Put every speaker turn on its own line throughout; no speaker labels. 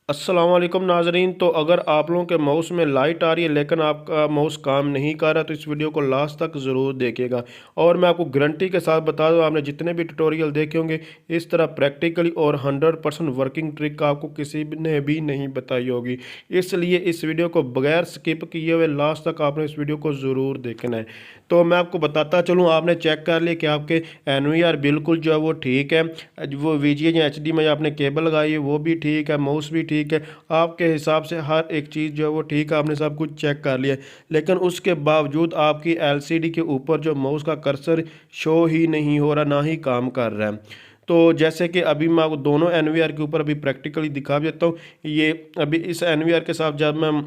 अस्सलाम वालेकुम नाजरीन। तो अगर आप लोगों के माउस में लाइट आ रही है लेकिन आपका माउस काम नहीं कर रहा तो इस वीडियो को लास्ट तक ज़रूर देखिएगा। और मैं आपको गारंटी के साथ बता दूं, आपने जितने भी ट्यूटोरियल देखे होंगे इस तरह प्रैक्टिकली और 100% वर्किंग ट्रिक आपको किसी ने भी नहीं बताई होगी। इसलिए इस वीडियो को बगैर स्किप किए हुए लास्ट तक आपने इस वीडियो को ज़रूर देखना है। तो मैं आपको बताता चलूँ, आपने चेक कर लिया कि आपके NVR बिल्कुल जो है वो ठीक है, वो VGA या HDMI आपने केबल लगाई है वो भी ठीक है, माउस भी ठीक है, आपके हिसाब से हर एक चीज़ जो है वो ठीक है, आपने सब कुछ चेक कर लिया है। लेकिन उसके बावजूद आपकी LCD के ऊपर जो माउस का कर्सर शो ही नहीं हो रहा, ना ही काम कर रहा है। तो जैसे कि अभी मैं आपको दोनों NVR के ऊपर अभी प्रैक्टिकली दिखा देता हूँ। ये अभी इस NVR के साथ जब मैं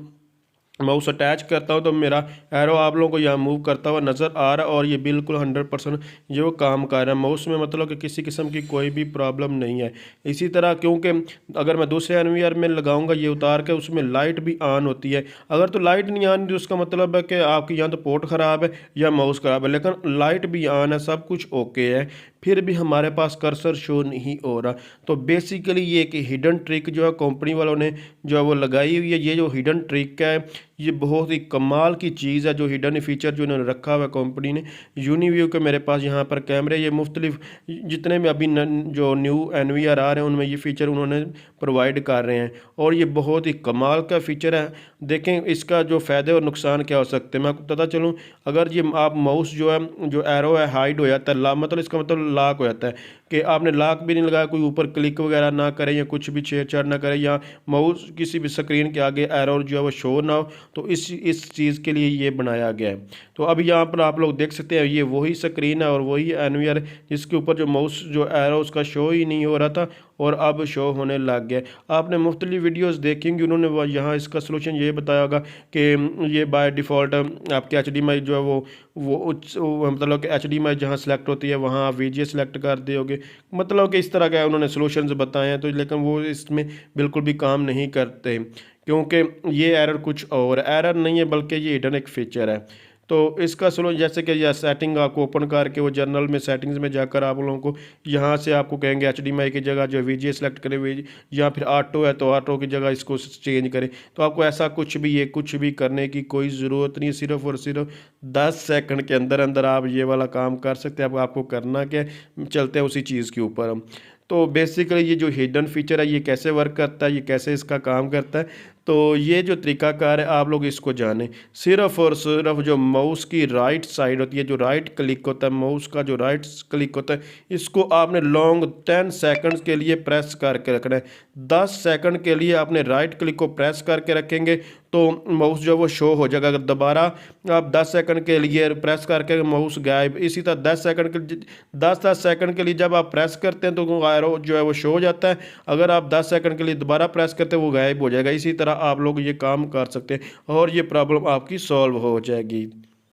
माउस अटैच करता हूं तो मेरा एरो आप लोगों को यहाँ मूव करता हुआ नज़र आ रहा है और ये बिल्कुल 100% ये वो काम कर रहा है। माउस में मतलब कि किसी किस्म की कोई भी प्रॉब्लम नहीं है। इसी तरह क्योंकि अगर मैं दूसरे NVR में लगाऊंगा ये उतार के, उसमें लाइट भी ऑन होती है। अगर तो लाइट नहीं आनी तो उसका मतलब है कि आपकी यहाँ तो पोर्ट ख़राब है या माउस ख़राब है, लेकिन लाइट भी ऑन है, सब कुछ ओके है, फिर भी हमारे पास कर्सर शो नहीं हो रहा। तो बेसिकली ये कि हिडन ट्रिक जो है कंपनी वालों ने जो है वो लगाई हुई है। ये जो हिडन ट्रिक है ये बहुत ही कमाल की चीज़ है, जो हिडन फीचर जो इन्होंने रखा हुआ है कंपनी ने। यूनिव्यू के मेरे पास यहाँ पर कैमरे, ये मुख्तलिफ जितने भी अभी जो न्यू NVR आ रहे हैं उनमें ये फ़ीचर उन्होंने प्रोवाइड कर रहे हैं और ये बहुत ही कमाल का फ़ीचर है। देखें इसका जो फ़ायदे और नुकसान क्या हो सकते हैं मैं आपको पता चलूँ। अगर ये आप माउस जो है, जो एरो है हाइड हो जाता है, मतलब इसका मतलब लॉक हो जाता है कि आपने लॉक भी नहीं लगाया, कोई ऊपर क्लिक वगैरह ना करे या कुछ भी छेड़छाड़ ना करे, या माउस किसी भी स्क्रीन के आगे एरो जो है वो शो ना हो, तो इस चीज़ के लिए ये बनाया गया है। तो अब यहाँ पर आप लोग देख सकते हैं ये वही स्क्रीन है और वही NVR जिसके ऊपर जो माउस जो एरो उसका शो ही नहीं हो रहा था और अब शो होने लग गया। आपने मुख्तलिफ वीडियोस देखेंगे, उन्होंने यहाँ इसका सलूशन ये बताया होगा कि ये बाय डिफ़ॉल्ट आपके HDMI जो है वो मतलब कि HDMI जहाँ सेलेक्ट होती है वहाँ आप VGA सेलेक्ट कर दोगे, मतलब कि इस तरह का उन्होंने सॉल्यूशंस बताए हैं। तो लेकिन वो इसमें बिल्कुल भी काम नहीं करते क्योंकि ये एरर कुछ और एरर नहीं है बल्कि ये हिडन एक फीचर है। तो इसका सलो जैसे कि यह सेटिंग आपको ओपन करके वो जर्नल में सेटिंग्स में जाकर आप लोगों को यहाँ से आपको कहेंगे HDMI की जगह जो VGA सेलेक्ट करें, या फिर ऑटो है तो ऑटो की जगह इसको चेंज करें। तो आपको ऐसा कुछ भी करने की कोई ज़रूरत नहीं, सिर्फ और सिर्फ 10 सेकंड के अंदर अंदर आप ये वाला काम कर सकते हैं। अब आपको करना क्या है, चलते हैं उसी चीज़ के ऊपर हम। तो बेसिकली ये जो हिडन फीचर है ये कैसे वर्क करता है, ये कैसे इसका काम करता है, तो ये जो तरीकाकार है आप लोग इसको जानें। सिर्फ और सिर्फ जो माउस की राइट साइड होती है, जो राइट क्लिक होता है, माउस का जो राइट क्लिक होता है, इसको आपने लॉन्ग 10 सेकंड्स के लिए प्रेस करके रखना है। 10 सेकंड के लिए आपने राइट क्लिक को प्रेस करके रखेंगे तो माउस जो वो शो हो जाएगा। अगर दोबारा आप 10 सेकंड के लिए प्रेस करके माउस गायब। इसी तरह 10 सेकंड के लिए जब आप प्रेस करते हैं तो एरो जो है वो शो हो जाता है। अगर आप 10 सेकंड के लिए दोबारा प्रेस करते हैं वो गायब हो जाएगा। इसी तरह आप लोग ये काम कर सकते हैं और ये प्रॉब्लम आपकी सॉल्व हो जाएगी।